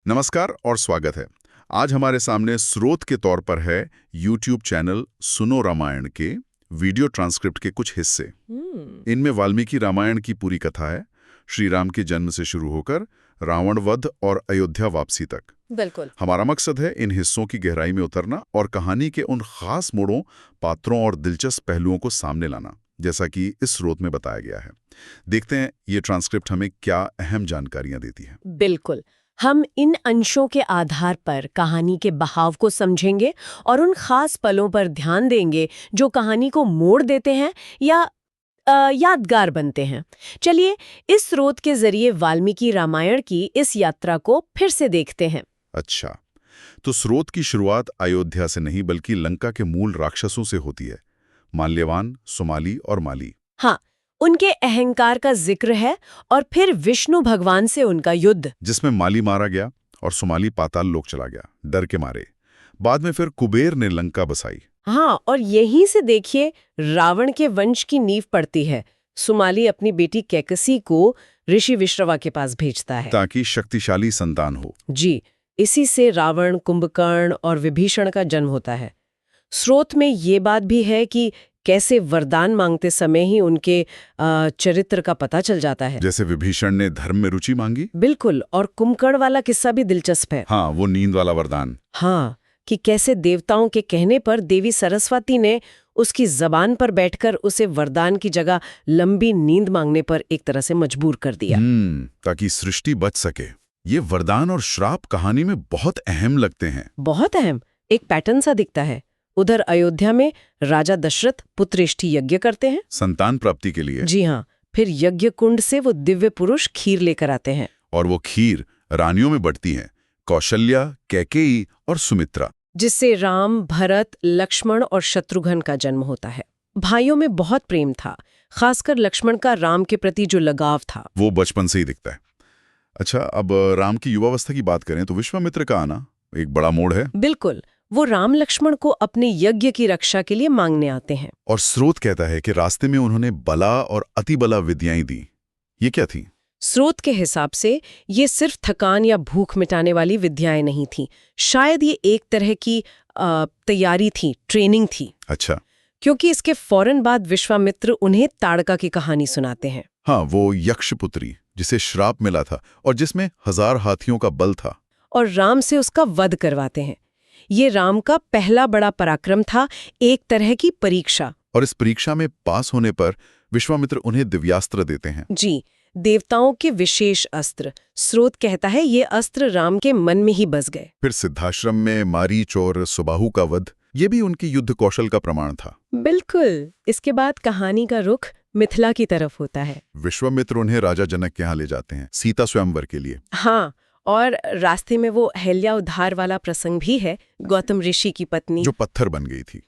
नमस्कार और स्वागत है। आज हमारे सामने स्रोत के तौर पर है YouTube चैनल सुनो रामायण के वीडियो ट्रांसक्रिप्ट के कुछ हिस्से। इनमें वाल्मीकि रामायण की पूरी कथा है, श्री राम के जन्म से शुरू होकर रावण वध और अयोध्या वापसी तक। बिल्कुल। हमारा मकसद है इन हिस्सों की गहराई में उतरना और कहानी के उन खास मोड़ों, पात्रों और दिलचस्प पहलुओं को सामने लाना, जैसा कि इस स्रोत में बताया गया है। देखते हैं ये ट्रांसक्रिप्ट हमें क्या अहम जानकारियां देती है। बिल्कुल, हम इन अंशों के आधार पर कहानी के बहाव को समझेंगे और उन खास पलों पर ध्यान देंगे जो कहानी को मोड़ देते हैं या यादगार बनते हैं। चलिए इस स्रोत के जरिए वाल्मीकि रामायण की इस यात्रा को फिर से देखते हैं। अच्छा, तो स्रोत की शुरुआत अयोध्या से नहीं बल्कि लंका के मूल राक्षसों से होती है, माल्यवान, सुमाली और माली। हाँ, उनके अहंकार का जिक्र है और फिर विष्णु भगवान से उनका युद्ध, जिसमें माली मारा गया और सुमाली पाताल लोक चला गया डर के मारे। बाद में फिर कुबेर ने लंका बसाई। हाँ, और यहीं से देखिए रावण के वंश की नींव पड़ती है। सुमाली अपनी बेटी कैकसी को ऋषि विश्रवा के पास भेजता है ताकि शक्तिशाली संतान हो। जी, इसी से रावण, कुंभकर्ण और विभीषण का जन्म होता है। स्रोत में ये बात भी है कि कैसे वरदान मांगते समय ही उनके चरित्र का पता चल जाता है। जैसे विभीषण ने धर्म में रुचि मांगी। बिल्कुल, और कुंभकर्ण वाला किस्सा भी दिलचस्प है। हाँ, वो नींद वाला वरदान। हाँ, कि कैसे देवताओं के कहने पर देवी सरस्वती ने उसकी जबान पर बैठकर उसे वरदान की जगह लंबी नींद मांगने पर एक तरह से मजबूर कर दिया। ताकि सृष्टि बच सके। ये वरदान और श्राप कहानी में बहुत अहम लगते हैं। बहुत अहम, एक पैटर्न सा दिखता है। उधर अयोध्या में राजा दशरथ पुत्रेष्टि यज्ञ करते हैं संतान प्राप्ति के लिए। जी हाँ, फिर यज्ञ कुंड से वो दिव्य पुरुष खीर लेकर आते हैं और वो खीर रानियों में बढ़ती है, कौशल्या, कैकेयी और सुमित्रा, जिससे राम, भरत, लक्ष्मण और शत्रुघ्न का जन्म होता है। भाइयों में बहुत प्रेम था, खासकर लक्ष्मण का राम के प्रति जो लगाव था वो बचपन से ही दिखता है। अच्छा, अब राम की युवावस्था की बात करें तो विश्वामित्र का आना एक बड़ा मोड़ है। बिल्कुल, वो राम लक्ष्मण को अपने यज्ञ की रक्षा के लिए मांगने आते हैं। और स्रोत कहता है कि रास्ते में उन्होंने बला और अतिबला विद्याएं दी। ये क्या थी? स्रोत के हिसाब से ये सिर्फ थकान या भूख मिटाने वाली विद्याएं नहीं थी, शायद ये एक तरह की तैयारी थी, ट्रेनिंग थी। अच्छा, क्योंकि इसके फौरन बाद विश्वामित्र उन्हें ताड़का की कहानी सुनाते हैं। हाँ, वो यक्षपुत्री जिसे श्राप मिला था और जिसमें 1000 हाथियों का बल था, और राम से उसका वध करवाते हैं। ये राम का पहला बड़ा पराक्रम था, एक तरह की परीक्षा। और इस परीक्षा में पास होने पर विश्वामित्र उन्हें दिव्यास्त्र देते हैं। जी, देवताओं के विशेष अस्त्र। स्रोत कहता है ये अस्त्र राम के मन में ही बस गए। फिर सिद्धाश्रम में मारीच और सुबाहु का वध, ये भी उनकी युद्ध कौशल का प्रमाण था। बिल्कुल। इसके बाद कहानी का रुख मिथिला की तरफ होता है। विश्वामित्र उन्हें राजा जनक के यहाँ ले जाते हैं सीता स्वयंवर के लिए। हाँ, और रास्ते में वो अहल्या उद्धार वाला प्रसंग भी है, गौतम ऋषि की पत्नी जो पत्थर बन गई थी।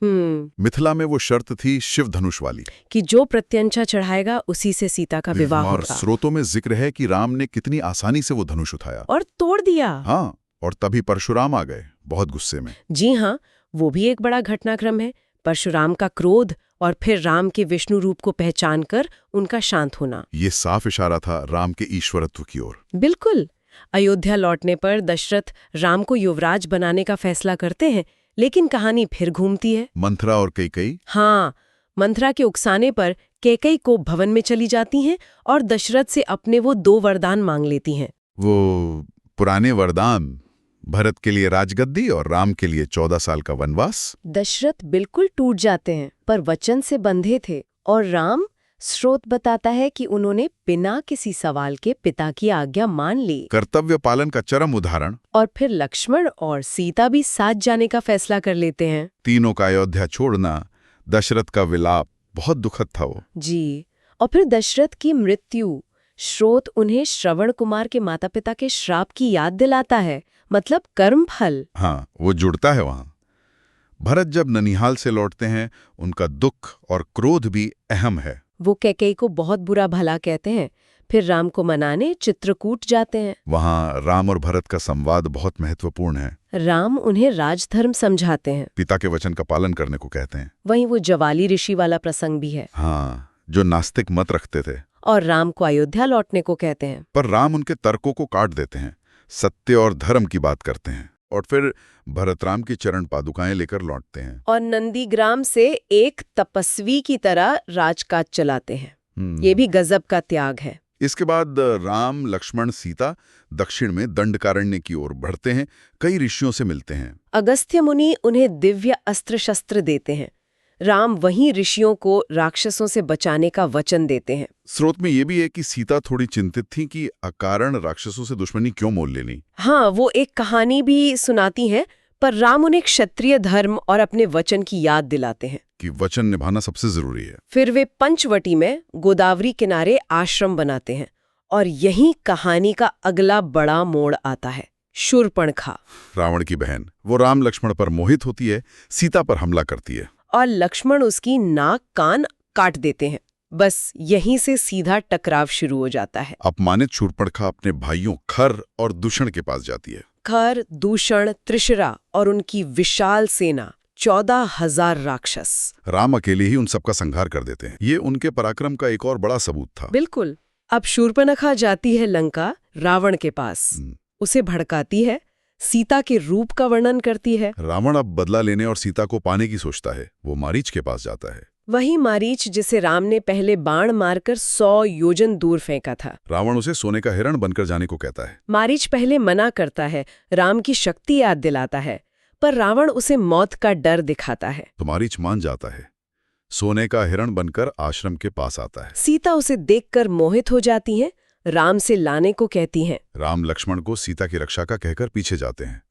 मिथिला में वो शर्त थी शिव धनुष वाली, कि जो प्रत्यंचा चढ़ाएगा उसी से सीता का विवाह और होगा। स्रोतों में जिक्र है कि राम ने कितनी आसानी से वो धनुष उठाया और तोड़ दिया। हाँ, और तभी परशुराम आ गए बहुत गुस्से में। जी हाँ, वो भी एक बड़ा घटनाक्रम है। परशुराम का क्रोध और फिर राम के विष्णु रूप को पहचान कर उनका शांत होना, ये साफ इशारा था राम के ईश्वरत्व की ओर। बिल्कुल। अयोध्या लौटने पर दशरथ राम को युवराज बनाने का फैसला करते हैं, लेकिन कहानी फिर घूमती है। मंथरा और कैकेयी। हाँ, मंथरा के उकसाने पर कैकेयी को भवन में चली जाती हैं और दशरथ से अपने वो 2 वरदान मांग लेती हैं। वो पुराने वरदान, भरत के लिए राजगद्दी और राम के लिए 14 साल का वनवास। दशरथ बिल्कुल टूट जाते हैं, पर वचन से बंधे थे। और राम, स्रोत बताता है कि उन्होंने बिना किसी सवाल के पिता की आज्ञा मान ली। कर्तव्य पालन का चरम उदाहरण। और फिर लक्ष्मण और सीता भी साथ जाने का फैसला कर लेते हैं। तीनों का अयोध्या छोड़ना, दशरथ का विलाप, बहुत दुखद था वो। जी, और फिर दशरथ की मृत्यु। स्रोत उन्हें श्रवण कुमार के माता पिता के श्राप की याद दिलाता है, मतलब कर्म फल। हाँ, वो जुड़ता है वहां। भरत जब ननिहाल से लौटते हैं, उनका दुख और क्रोध भी अहम है। वो कैकेयी को बहुत बुरा भला कहते हैं, फिर राम को मनाने चित्रकूट जाते हैं। वहां राम और भरत का संवाद बहुत महत्वपूर्ण है। राम उन्हें राजधर्म समझाते हैं, पिता के वचन का पालन करने को कहते हैं। वहीं वो जवाली ऋषि वाला प्रसंग भी है। हाँ, जो नास्तिक मत रखते थे। और राम को अयोध्या लौटने को कहते हैं। पर राम उनके तर्कों को काट देते हैं। सत्य और धर्म की बात करते हैं और फिर भरतराम की चरण पादुकाएं लेकर लौटते हैं। और नंदीग्राम से एक तपस्वी की तरह राजकाज चलाते हैं। ये भी गजब का त्याग है। इसके बाद राम, लक्ष्मण, सीता दक्षिण में दंडकारण्य की ओर बढ़ते हैं, कई ऋषियों से मिलते हैं। अगस्त्य मुनि उन्हें दिव्य अस्त्र शस्त्र देते हैं। राम वहीं ऋषियों को राक्षसों से बचाने का वचन देते हैं। स्रोत में ये भी है कि सीता थोड़ी चिंतित थी कि अकारण राक्षसों से दुश्मनी क्यों मोल लेनी। हाँ, वो एक कहानी भी सुनाती हैं, पर राम उन्हें क्षत्रिय धर्म और अपने वचन की याद दिलाते हैं कि वचन निभाना सबसे जरूरी है। फिर वे पंचवटी में गोदावरी किनारे आश्रम बनाते हैं और यहीं कहानी का अगला बड़ा मोड़ आता है। शूर्पणखा, रावण की बहन, वो राम लक्ष्मण पर मोहित होती है, सीता पर हमला करती है और लक्ष्मण उसकी नाक कान काट देते हैं। बस यहीं से सीधा टकराव शुरू हो जाता है। अपमानित शूर्पणखा अपने भाइयों खर और दूषण के पास जाती है। खर, दूषण, त्रिशरा और उनकी विशाल सेना 14,000 राक्षस। राम अकेले ही उन सबका संहार कर देते हैं। ये उनके पराक्रम का एक और बड़ा सबूत था। बिल्कुल। अब शूर्पणखा जाती है लंका रावण के पास, उसे भड़काती है, सीता के रूप का वर्णन करती है। रावण अब बदला लेने और सीता को पाने की सोचता है। वो मारीच के पास जाता है। वही मारीच जिसे राम ने पहले बाण मारकर 100 योजन दूर फेंका था। रावण उसे सोने का हिरण बनकर जाने को कहता है। मारीच पहले मना करता है, राम की शक्ति याद दिलाता है, पर रावण उसे मौत का डर दिखाता है। तो मारीच मान जाता है, सोने का हिरण बनकर आश्रम के पास आता है। सीता उसे देखकर मोहित हो जाती हैं, राम से लाने को कहती हैं। राम लक्ष्मण को सीता की रक्षा का कहकर पीछे जाते हैं।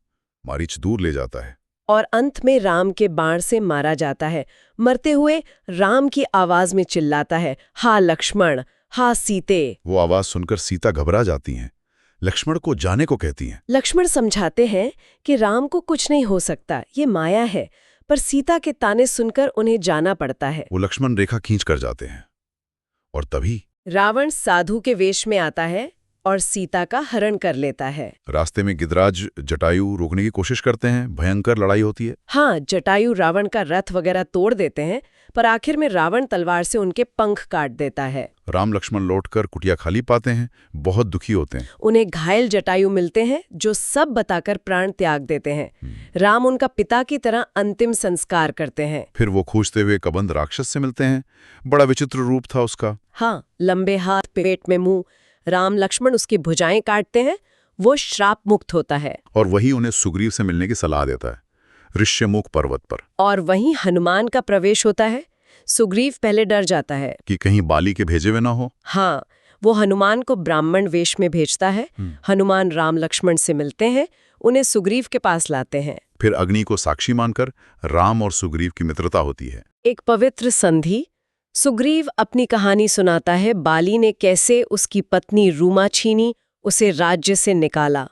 मारीच दूर ले जाता है और अंत में राम के बाण से मारा जाता है। मरते हुए राम की आवाज में चिल्लाता है, हा लक्ष्मण, हा सीते। वो आवाज सुनकर सीता घबरा जाती हैं, लक्ष्मण को जाने को कहती हैं। लक्ष्मण समझाते हैं कि राम को कुछ नहीं हो सकता, ये माया है, पर सीता के ताने सुनकर उन्हें जाना पड़ता है। वो लक्ष्मण रेखा खींच कर जाते हैं और तभी रावण साधु के वेश में आता है और सीता का हरण कर लेता है। रास्ते में गिदराज, जटायु रोकने की कोशिश करते हैं। भयंकर लड़ाई होती है। हाँ, जटायु रावण का रथ वगैरह तोड़ देते हैं, पर आखिर में रावण तलवार से उनके पंख काट देता है। राम लक्ष्मण लौटकर कुटिया खाली पाते हैं, बहुत दुखी होते हैं। उन्हें घायल जटायु मिलते हैं जो सब बताकर प्राण त्याग देते हैं। राम उनका पिता की तरह अंतिम संस्कार करते हैं। फिर वो खोजते हुए कबंध राक्षस से मिलते हैं। बड़ा विचित्र रूप था उसका। हाँ, लंबे हाथ, पेट में मुंह। राम लक्ष्मण उसकी भुजाएं काटते हैं, वो श्राप मुक्त होता है। और वही उन्हें सुग्रीव से मिलने की सलाह देता है, ऋष्यमुख पर्वत पर। और वहीं हनुमान का प्रवेश होता है। सुग्रीव पहले डर जाता है कि कहीं बाली के भेजे हुए ना हो। हाँ, वो हनुमान को ब्राह्मण वेश में भेजता है। हनुमान राम लक्ष्मण से मिलते हैं, उन्हें सुग्रीव के पास लाते हैं। फिर अग्नि को साक्षी मानकर राम और सुग्रीव की मित्रता होती है। एक पवित्र संधि। सुग्रीव अपनी कहानी सुनाता है, बाली ने कैसे उसकी पत्नी रूमा छीनी, उसे राज्य से निकाला।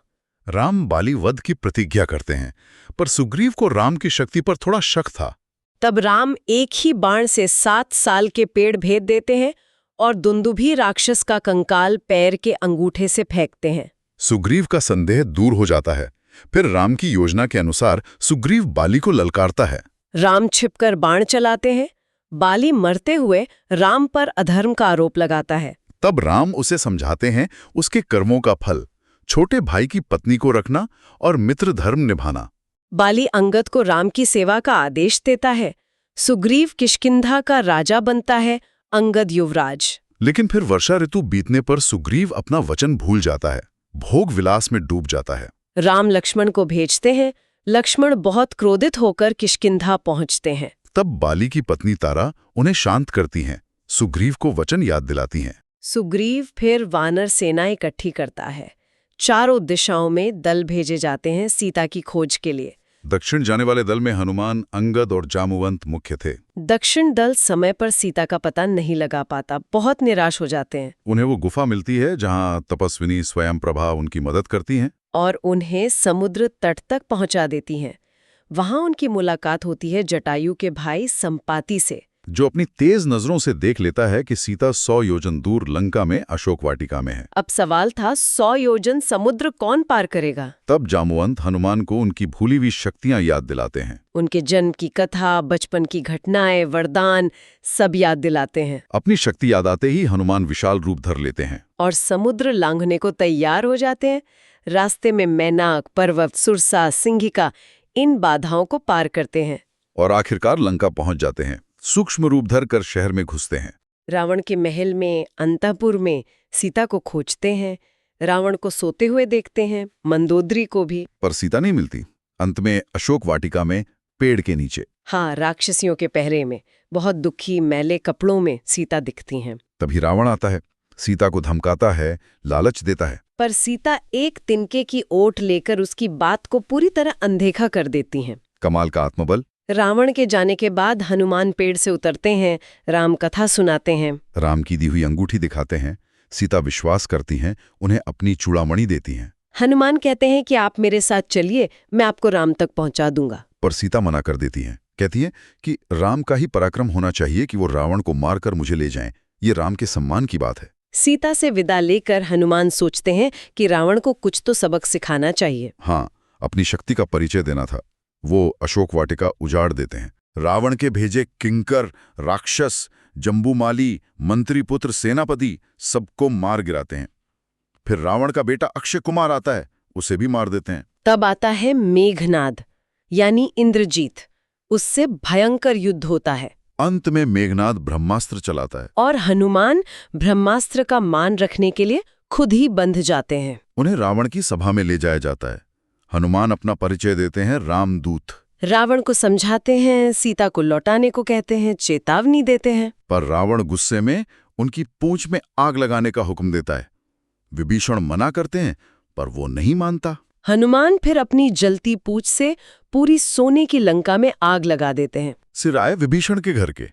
राम बाली वध की प्रतिज्ञा करते हैं, पर सुग्रीव को राम की शक्ति पर थोड़ा शक था। तब राम एक ही बाण से 7 साल के पेड़ भेद देते हैं और दुंदुभी राक्षस का कंकाल पैर के अंगूठे से फेंकते हैं। सुग्रीव का संदेह दूर हो जाता है। फिर राम की योजना के अनुसार सुग्रीव बाली को ललकारता है। राम छिपकर बाण चलाते हैं। बाली मरते हुए राम पर अधर्म का आरोप लगाता है। तब राम उसे समझाते हैं उसके कर्मों का फल, छोटे भाई की पत्नी को रखना और मित्र धर्म निभाना। बाली अंगद को राम की सेवा का आदेश देता है। सुग्रीव किष्किंधा का राजा बनता है, अंगद युवराज। लेकिन फिर वर्षा ऋतु बीतने पर सुग्रीव अपना वचन भूल जाता है, भोग विलास में डूब जाता है। राम लक्ष्मण को भेजते हैं। लक्ष्मण बहुत क्रोधित होकर किष्किंधा पहुंचते हैं। तब बाली की पत्नी तारा उन्हें शांत करती हैं, सुग्रीव को वचन याद दिलाती हैं। सुग्रीव फिर वानर सेना इकट्ठी करता है। चारों दिशाओं में दल भेजे जाते हैं सीता की खोज के लिए। दक्षिण जाने वाले दल में हनुमान, अंगद और जामुवंत मुख्य थे। दक्षिण दल समय पर सीता का पता नहीं लगा पाता, बहुत निराश हो जाते हैं। उन्हें वो गुफा मिलती है जहां तपस्विनी स्वयंप्रभा उनकी मदद करती हैं और उन्हें समुद्र तट तक पहुंचा देती हैं। वहां उनकी मुलाकात होती है जटायु के भाई संपाति से। जो अपनी तेज नजरों से देख लेता है कि सीता 100 योजन दूर लंका में अशोक वाटिका में है। अब सवाल था 100 योजन समुद्र कौन पार करेगा? तब जामवंत हनुमान को उनकी भूली हुई शक्तियां याद दिलाते हैं। उनके जन्म की कथा, बचपन की घटनाएं, वरदान सब याद दिलाते हैं। अपनी शक्ति याद आते ही हनुमान विशाल रूप धर लेते हैं और समुद्र लांघने को तैयार हो जाते हैं। रास्ते में मैनाक, पर्वत, सुरसा, सिंघिका इन बाधाओं को पार करते हैं और आखिरकार लंका पहुंच जाते हैं। सूक्ष्म रूप धर कर शहर में घुसते हैं। रावण के महल में, अंतपुर में सीता को खोजते हैं। रावण को सोते हुए देखते हैं, मंदोदरी को भी, पर सीता नहीं मिलती। अंत में अशोक वाटिका में पेड़ के नीचे, हाँ, राक्षसियों के पहरे में, बहुत दुखी मैले कपड़ों में सीता दिखती हैं। तभी रावण आता है, सीता को धमकाता है, लालच देता है। पर सीता एक तिनके की ओट लेकर उसकी बात को पूरी तरह अनदेखा कर देती हैं। कमाल का आत्मबल। रावण के जाने के बाद हनुमान पेड़ से उतरते हैं, राम कथा सुनाते हैं, राम की दी हुई अंगूठी दिखाते हैं। सीता विश्वास करती हैं, उन्हें अपनी चूड़ामणि देती हैं। हनुमान कहते हैं कि आप मेरे साथ चलिए, मैं आपको राम तक पहुंचा दूंगा। पर सीता मना कर देती हैं, कहती है कि राम का ही पराक्रम होना चाहिए कि वो रावण को मारकर मुझे ले जाएं। ये राम के सम्मान की बात है। सीता से विदा लेकर हनुमान सोचते हैं कि रावण को कुछ तो सबक सिखाना चाहिए। हाँ, अपनी शक्ति का परिचय देना था। वो अशोक वाटिका उजाड़ देते हैं। रावण के भेजे किंकर, राक्षस, जम्बूमाली, मंत्रीपुत्र, सेनापति सबको मार गिराते हैं। फिर रावण का बेटा अक्षय कुमार आता है, उसे भी मार देते हैं। तब आता है मेघनाद यानी इंद्रजीत। उससे भयंकर युद्ध होता है। अंत में मेघनाद ब्रह्मास्त्र चलाता है और हनुमान ब्रह्मास्त्र का मान रखने के लिए खुद ही बंध जाते हैं। उन्हें रावण की सभा में ले जाया जाता है। हनुमान अपना परिचय देते हैं, रामदूत। रावण को समझाते हैं, सीता को लौटाने को कहते हैं, चेतावनी देते हैं। पर रावण गुस्से में उनकी पूंछ में आग लगाने का हुक्म देता है। विभीषण मना करते हैं, पर वो नहीं मानता। हनुमान फिर अपनी जलती पूंछ से पूरी सोने की लंका में आग लगा देते हैं, सिराय विभीषण के घर के।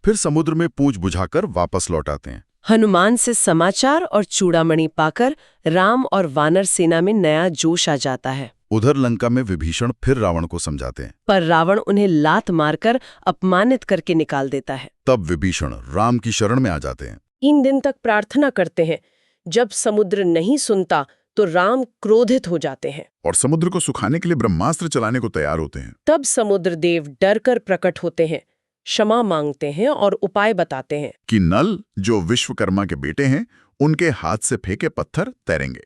फिर समुद्र में पूंछ बुझाकर वापस लौट आते हैं। हनुमान से समाचार और चूड़ामणि पाकर राम और वानर सेना में नया जोश आ जाता है। उधर लंका में विभीषण फिर रावण को समझाते हैं, पर रावण उन्हें लात मारकर अपमानित करके निकाल देता है। तब विभीषण राम की शरण में आ जाते हैं। 3 दिन तक प्रार्थना करते हैं। जब समुद्र नहीं सुनता तो राम क्रोधित हो जाते हैं और समुद्र को सुखाने के लिए ब्रह्मास्त्र चलाने को तैयार होते हैं। तब समुद्र देव डरकर प्रकट होते हैं, क्षमा मांगते हैं और उपाय बताते हैं कि नल, जो विश्वकर्मा के बेटे हैं, उनके हाथ से फेंके पत्थर तैरेंगे।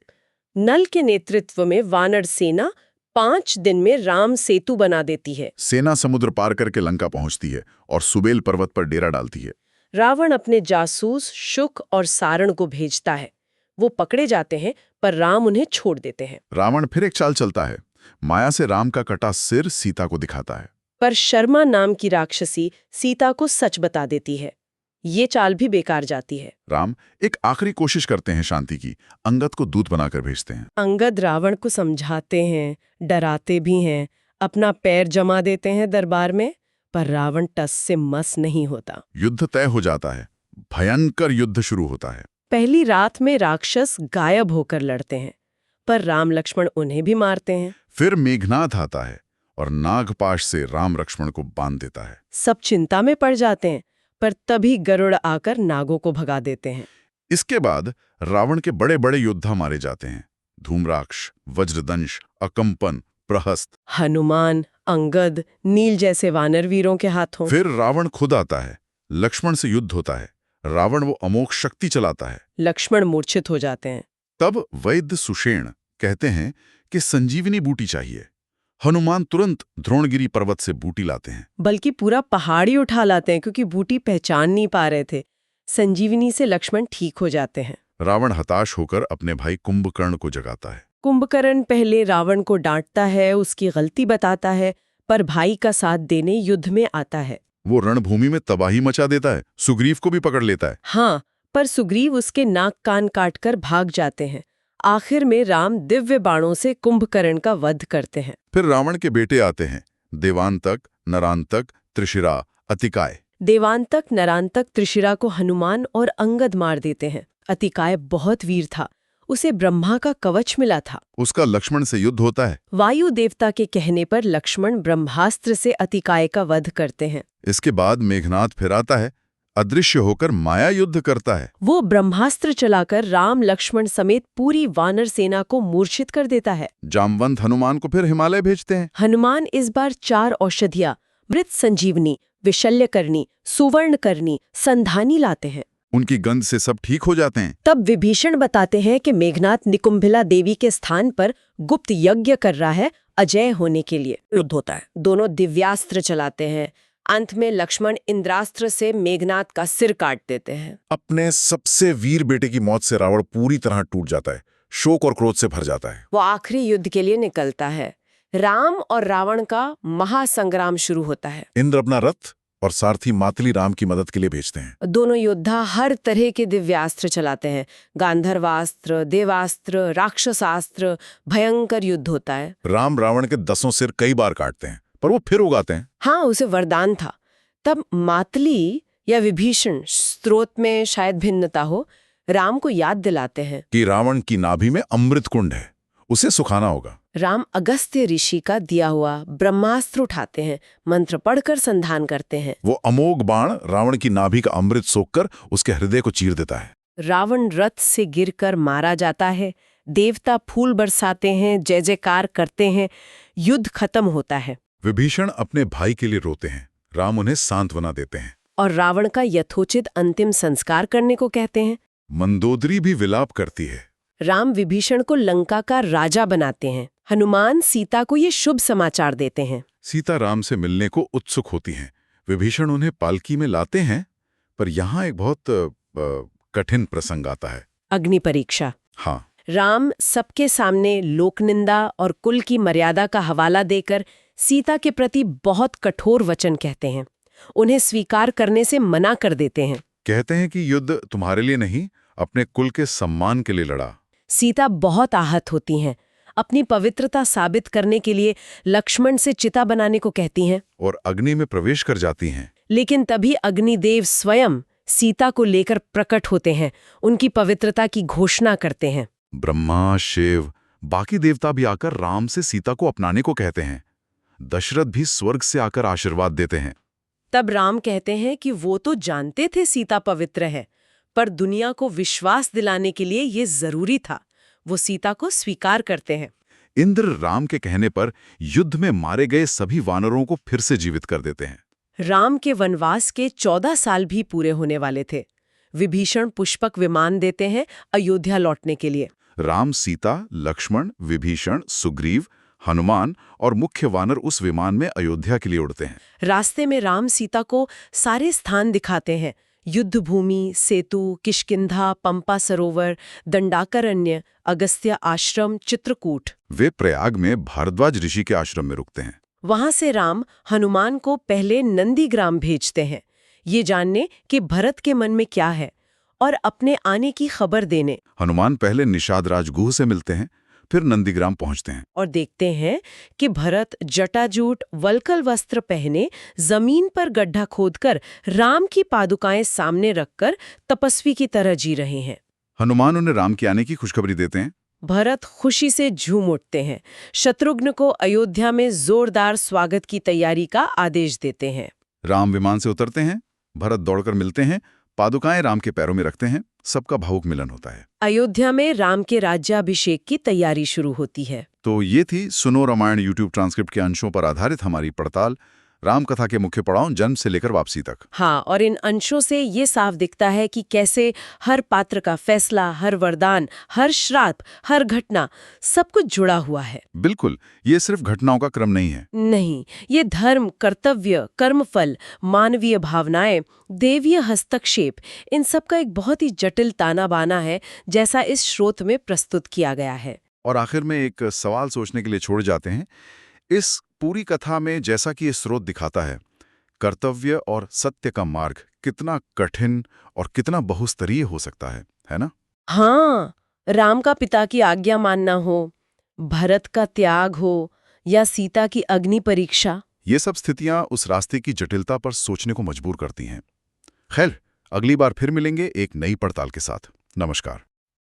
नल के नेतृत्व में वानर सेना 5 दिन में राम सेतु बना देती है। सेना समुद्र पार करके लंका पहुंचती है और सुबेल पर्वत पर डेरा डालती है। रावण अपने जासूस शुक और सारण को भेजता है। वो पकड़े जाते हैं, पर राम उन्हें छोड़ देते हैं। रावण फिर एक चाल चलता है। माया से राम का कटा सिर सीता को दिखाता है। पर शर्मा नाम की राक्षसी सीता को सच बता देती है। ये चाल भी बेकार जाती है। राम एक आखिरी कोशिश करते हैं शांति की। अंगद को दूत बनाकर भेजते हैं। अंगद रावण को समझाते हैं, डराते भी हैं, अपना पैर जमा देते हैं दरबार में, पर रावण टस से मस नहीं होता। युद्ध तय हो जाता है। भयंकर युद्ध शुरू होता है। पहली रात में राक्षस गायब होकर लड़ते हैं, पर राम लक्ष्मण उन्हें भी मारते हैं। फिर मेघनाद आता है और नागपाश से राम लक्ष्मण को बांध देता है। सब चिंता में पड़ जाते हैं, पर तभी गरुड़ आकर नागों को भगा देते हैं। इसके बाद रावण के बड़े बड़े योद्धा मारे जाते हैं। धूम्राक्ष, वज्रदंश, अकंपन, प्रहस्त, हनुमान, अंगद, नील जैसे वानर वीरों के हाथों। फिर रावण खुद आता है। लक्ष्मण से युद्ध होता है। रावण वो अमोघ शक्ति चलाता है। लक्ष्मण मूर्छित हो जाते हैं। तब वैद्य सुषेण कहते हैं कि संजीवनी बूटी चाहिए। हनुमान तुरंत द्रोणगिरी पर्वत से बूटी लाते हैं। बल्कि पूरा पहाड़ ही उठा लाते हैं, क्योंकि बूटी पहचान नहीं पा रहे थे। संजीवनी से लक्ष्मण ठीक हो जाते हैं। रावण हताश होकर अपने भाई कुंभकर्ण को जगाता है। कुंभकर्ण पहले रावण को डांटता है, उसकी गलती बताता है, पर भाई का साथ देने युद्ध में आता है। वो रणभूमि में तबाही मचा देता है। सुग्रीव को भी पकड़ लेता है। हाँ, पर सुग्रीव उसके नाक कान काटकर भाग जाते हैं। आखिर में राम दिव्य बाणों से कुंभकर्ण का वध करते हैं। फिर रावण के बेटे आते हैं, देवांतक, नरांतक, त्रिशिरा, अतिकाय। देवांतक, नरांतक, त्रिशिरा को हनुमान और अंगद मार देते हैं। अतिकाय बहुत वीर था। उसे ब्रह्मा का कवच मिला था। उसका लक्ष्मण से युद्ध होता है। वायु देवता के कहने पर लक्ष्मण ब्रह्मास्त्र से अतिकाय का वध करते हैं। इसके बाद मेघनाद फिर आता है, अदृश्य होकर माया युद्ध करता है। वो ब्रह्मास्त्र चलाकर राम लक्ष्मण समेत पूरी वानर सेना को मूर्छित कर देता है। जामवंत हनुमान को फिर हिमालय भेजते हैं। हनुमान इस बार 4 औषधियां मृत संजीवनी, विशल्यकर्णी, सुवर्णकर्णी, संधानी लाते हैं। उनकी गंध से सब ठीक हो जाते हैं। तब विभीषण बताते हैं कि मेघनाद निकुंभिला देवी के स्थान पर गुप्त यज्ञ कर रहा है, अजय होने के लिए युद्ध होता है। दोनों दिव्यास्त्र चलाते हैं। अंत में लक्ष्मण इंद्रास्त्र से मेघनाद का सिर काट देते हैं। अपने सबसे वीर बेटे की मौत से रावण पूरी तरह टूट जाता है, शोक और क्रोध से भर जाता है। वो आखिरी युद्ध के लिए निकलता है। राम और रावण का महासंग्राम शुरू होता है। इंद्र अपना रथ और सारथी मातली राम की मदद के लिए भेजते हैं। दोनों योद्धा हर तरह के दिव्यास्त्र चलाते हैं। गांधर्वास्त्र, देवास्त्र, राक्षसास्त्र, भयंकर युद्ध होता है। राम रावण के 10 सिर कई बार काटते हैं, पर वो फिर उगाते हैं। हाँ, उसे वरदान था। तब मातली या विभीषण, स्त्रोत में शायद भिन्नता हो, राम को याद दिलाते हैं कि रावण की नाभि में अमृत कुंड है, उसे सुखाना होगा। राम अगस्त्य ऋषि का दिया हुआ ब्रह्मास्त्र उठाते हैं, मंत्र पढ़कर संधान करते हैं। वो अमोघ बाण रावण की नाभि का अमृत सोखकर उसके हृदय को चीर देता है। रावण रथ से गिरकर मारा जाता है। देवता फूल बरसाते हैं, जय जयकार करते हैं। युद्ध खत्म होता है। विभीषण अपने भाई के लिए रोते हैं, राम उन्हें सांत्वना देते हैं। और रावण का यथोचित अंतिम संस्कार करने को कहते हैं। मंदोदरी भी विलाप करती है। राम विभीषण को लंका का राजा बनाते हैं। हनुमान सीता को ये शुभ समाचार देते हैं। सीता राम से मिलने को उत्सुक होती हैं। विभीषण उन्हें पालकी में लाते हैं, पर यहाँ एक बहुत कठिन प्रसंग आता है। अग्नि परीक्षा। हाँ, राम सबके सामने लोकनिंदा और कुल की मर्यादा का हवाला देकर सीता के प्रति बहुत कठोर वचन कहते हैं। उन्हें स्वीकार करने से मना कर देते हैं। कहते हैं कि युद्ध तुम्हारे लिए नहीं, अपने कुल के सम्मान के लिए लड़ा। सीता बहुत आहत होती हैं। अपनी पवित्रता साबित करने के लिए लक्ष्मण से चिता बनाने को कहती हैं और अग्नि में प्रवेश कर जाती हैं। लेकिन तभी अग्निदेव स्वयं सीता को लेकर प्रकट होते हैं, उनकी पवित्रता की घोषणा करते हैं। ब्रह्मा, शिव, बाकी देवता भी आकर राम से सीता को अपनाने को कहते हैं। दशरथ भी स्वर्ग से आकर आशीर्वाद देते हैं। तब राम कहते हैं कि वो तो जानते थे सीता पवित्र है, पर दुनिया को विश्वास दिलाने के लिए ये जरूरी था। वो सीता को स्वीकार करते हैं। इंद्र राम के कहने पर युद्ध में मारे गए सभी वानरों को फिर से जीवित कर देते हैं। राम के वनवास के 14 साल भी पूरे होने वाले थे। विभीषण पुष्पक विमान देते हैं अयोध्या लौटने के लिए। राम, सीता, लक्ष्मण, विभीषण, सुग्रीव, हनुमान और मुख्य वानर उस विमान में अयोध्या के लिए उड़ते हैं। रास्ते में राम सीता को सारे स्थान दिखाते हैं। युद्ध भूमि, सेतु, किष्किंधा, पंपा सरोवर, दंडाकारण्य, अगस्त्य आश्रम, चित्रकूट। वे प्रयाग में भारद्वाज ऋषि के आश्रम में रुकते हैं। वहां से राम हनुमान को पहले नंदीग्राम भेजते हैं, ये जानने कि भरत के मन में क्या है और अपने आने की खबर देने। हनुमान पहले निषाद राजगुह से मिलते हैं, फिर नंदीग्राम पहुंचते हैं और देखते हैं कि भरत जटाजूट वल्कल वस्त्र पहने जमीन पर गड्ढा खोदकर राम की पादुकाएं सामने रखकर तपस्वी की तरह जी रहे हैं। हनुमान उन्हें राम के आने की खुशखबरी देते हैं। भरत खुशी से झूम उठते हैं। शत्रुघ्न को अयोध्या में जोरदार स्वागत की तैयारी का आदेश देते हैं। राम विमान से उतरते हैं, भरत दौड़कर मिलते हैं, पादुकाएं राम के पैरों में रखते हैं, सबका भावुक मिलन होता है। अयोध्या में राम के राज्याभिषेक की तैयारी शुरू होती है। तो ये थी सुनो रामायण यूट्यूब ट्रांसक्रिप्ट के अंशों पर आधारित हमारी पड़ताल, राम कथा के मुख्य पड़ाव जन्म से लेकर वापसी तक। हाँ, और इन अंशों से ये साफ दिखता है कि कैसे हर पात्र का फैसला, हर वरदान, हर श्राप, हर घटना, सब कुछ जुड़ा हुआ है। बिल्कुल, ये सिर्फ घटनाओं का क्रम नहीं है। नहीं, ये धर्म, कर्तव्य, कर्मफल, मानवीय भावनाएं, देवीय हस्तक्षेप, इन सब का एक बहुत ही जटिल ताना बाना है, जैसा इस स्रोत में प्रस्तुत किया गया है। और आखिर में एक सवाल सोचने के लिए छोड़ जाते हैं। इस पूरी कथा में जैसा कि ये स्रोत दिखाता है, कर्तव्य और सत्य का मार्ग कितना कठिन और कितना बहुस्तरीय हो सकता है ना? हाँ, राम का पिता की आज्ञा मानना हो, भरत का त्याग हो या सीता की अग्नि परीक्षा, ये सब स्थितियां उस रास्ते की जटिलता पर सोचने को मजबूर करती हैं। खैर, अगली बार फिर मिलेंगे एक नई पड़ताल के साथ। नमस्कार।